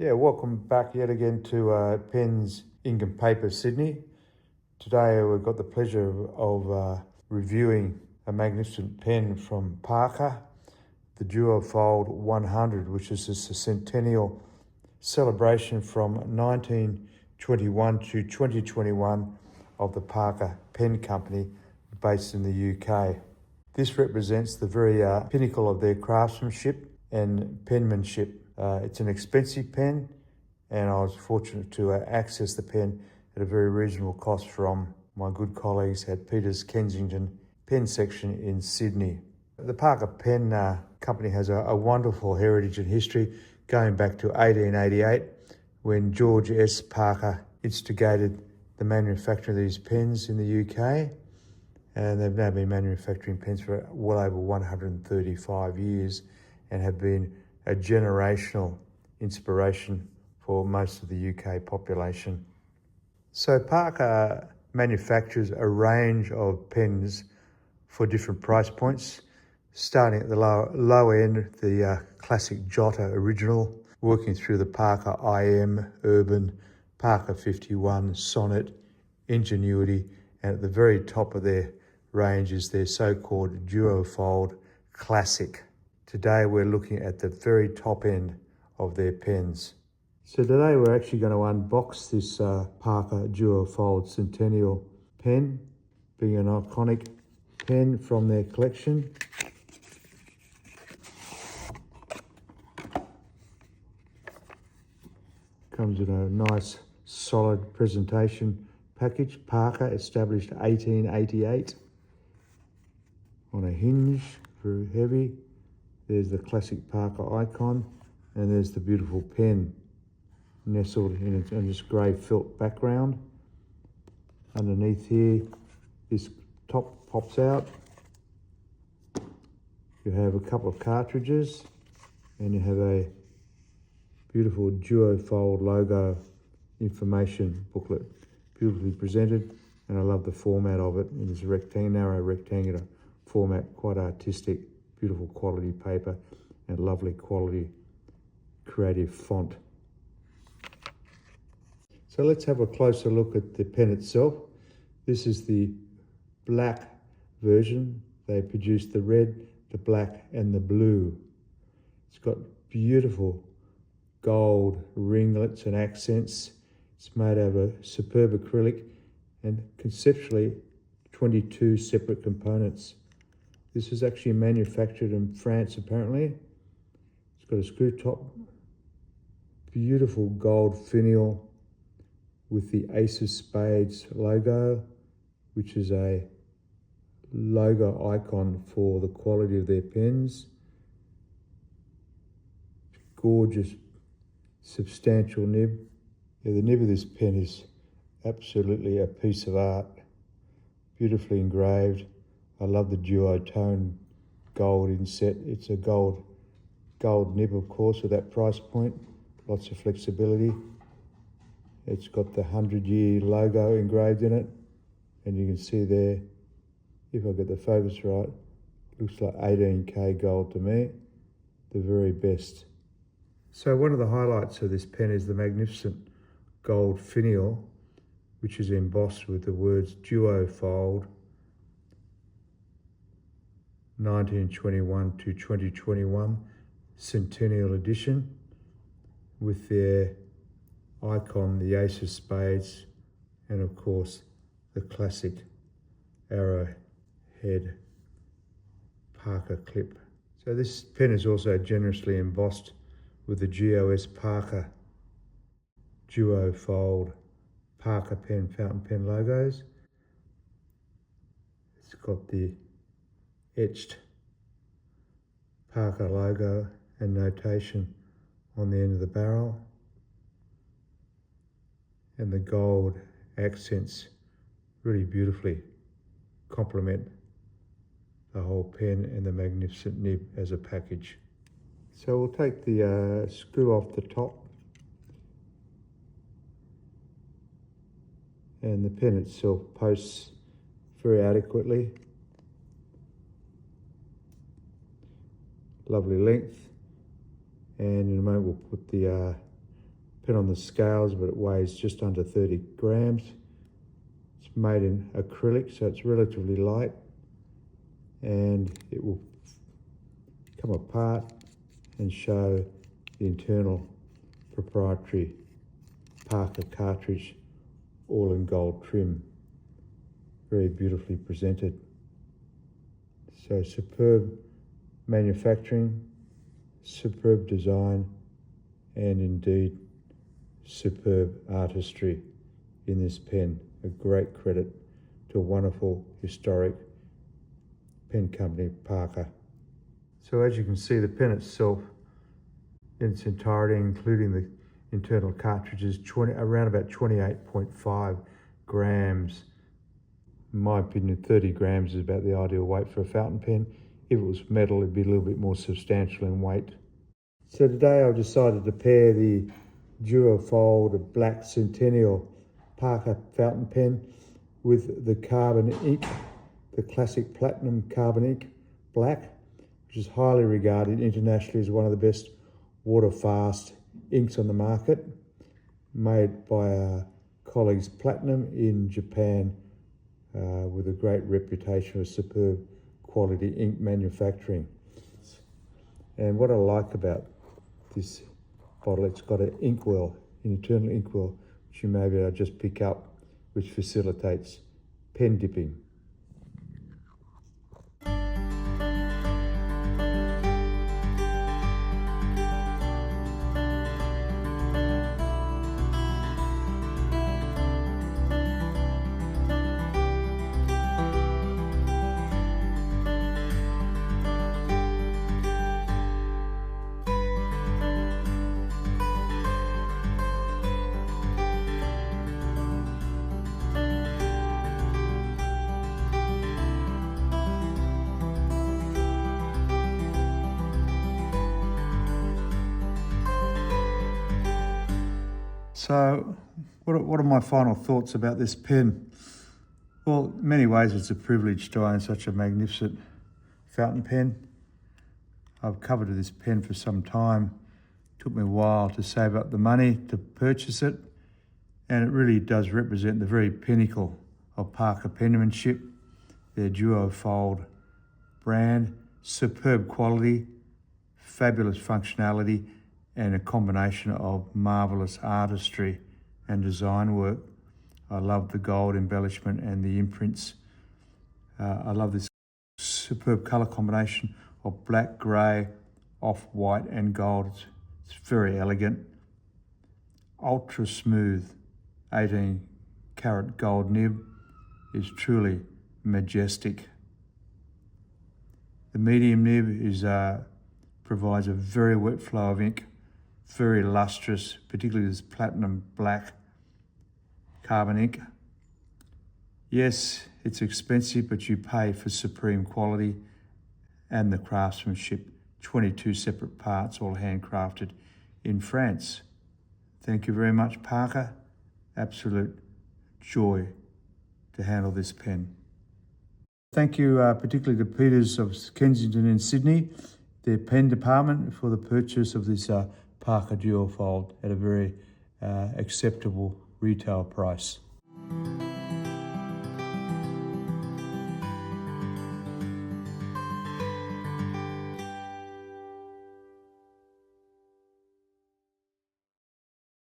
Yeah, welcome back yet again to Pens, Ink and Paper, Sydney. Today we've got the pleasure of reviewing a magnificent pen from Parker, the Duofold 100, which is a centennial celebration from 1921 to 2021 of the Parker Pen Company based in the UK. This represents the very pinnacle of their craftsmanship and penmanship. It's an expensive pen, and I was fortunate to access the pen at a very reasonable cost from my good colleagues at Peter's Kensington pen section in Sydney. The Parker Pen Company has a wonderful heritage and history going back to 1888 when George S. Parker instigated the manufacture of these pens in the UK, and they've now been manufacturing pens for well over 135 years and have been a generational inspiration for most of the UK population. So Parker manufactures a range of pens for different price points, starting at the low end, the classic Jotter original, working through the Parker IM, Urban, Parker 51, Sonnet, Ingenuity, and at the very top of their range is their so-called Duofold Classic. Today we're looking at the very top end of their pens. So today we're actually going to unbox this Parker Duofold Centennial pen, being an iconic pen from their collection. Comes in a nice solid presentation package. Parker, established 1888. On a hinge, very heavy. There's the classic Parker icon, and there's the beautiful pen nestled in this grey felt background. Underneath here, this top pops out. You have a couple of cartridges, and you have a beautiful Duofold logo information booklet, beautifully presented, and I love the format of it in this narrow rectangular format, quite artistic, beautiful quality paper and lovely quality creative font. So let's have a closer look at the pen itself. This is the black version. They produced the red, the black and the blue. It's got beautiful gold ringlets and accents. It's made out of a superb acrylic and conceptually 22 separate components. This is actually manufactured in France apparently. It's got a screw top, beautiful gold finial with the Ace of Spades logo, which is a logo icon for the quality of their pens. Gorgeous, substantial nib. Yeah, the nib of this pen is absolutely a piece of art, beautifully engraved. I love the duotone gold inset. It's a gold nib, of course, with that price point. Lots of flexibility. It's got the 100-year logo engraved in it, and you can see there, if I get the focus right, looks like 18K gold to me, the very best. So one of the highlights of this pen is the magnificent gold finial, which is embossed with the words Duofold 1921 to 2021 Centennial Edition, with their icon, the Ace of Spades, and of course the classic arrowhead Parker clip. So this pen is also generously embossed with the GOS Parker Duofold Parker pen fountain pen logos. It's got the etched Parker logo and notation on the end of the barrel, and the gold accents really beautifully complement the whole pen and the magnificent nib as a package. So we'll take the screw off the top, and the pen itself posts very adequately. Lovely length, and in a moment we'll put the depend on the scales, but it weighs just under 30 grams. It's made in acrylic, so it's relatively light, and it will come apart and show the internal proprietary Parker cartridge, all in gold trim. Very beautifully presented. So superb manufacturing, superb design, and indeed superb artistry in this pen. A great credit to a wonderful historic pen company, Parker. So as you can see, the pen itself in its entirety, including the internal cartridges, around about 28.5 grams. In my opinion, 30 grams is about the ideal weight for a fountain pen. If it was metal, it'd be a little bit more substantial in weight. So today I've decided to pair the Duofold Black Centennial Parker fountain pen with the carbon ink, the classic platinum carbon ink black, which is highly regarded internationally as one of the best water-fast inks on the market, made by our colleagues Platinum in Japan, with a great reputation for superb quality ink manufacturing. And what I like about this bottle, it's got an inkwell, an internal inkwell, which you may be able to just pick up, which facilitates pen dipping. So what are my final thoughts about this pen? Well, in many ways it's a privilege to own such a magnificent fountain pen. I've coveted this pen for some time. It took me a while to save up the money to purchase it, and it really does represent the very pinnacle of Parker penmanship, their Duofold brand, superb quality, fabulous functionality, and a combination of marvellous artistry and design work. I love the gold embellishment and the imprints. I love this superb colour combination of black, grey, off-white and gold. It's very elegant. Ultra smooth 18 karat gold nib is truly majestic. The medium nib provides a very wet flow of ink, very lustrous, particularly this platinum black carbon ink. Yes, it's expensive, but you pay for supreme quality and the craftsmanship. 22 separate parts, all handcrafted in France. Thank you very much, Parker. Absolute joy to handle this pen. Thank you particularly to Peters of Kensington in Sydney, their pen department, for the purchase of this Parker Duofold at a very acceptable retail price.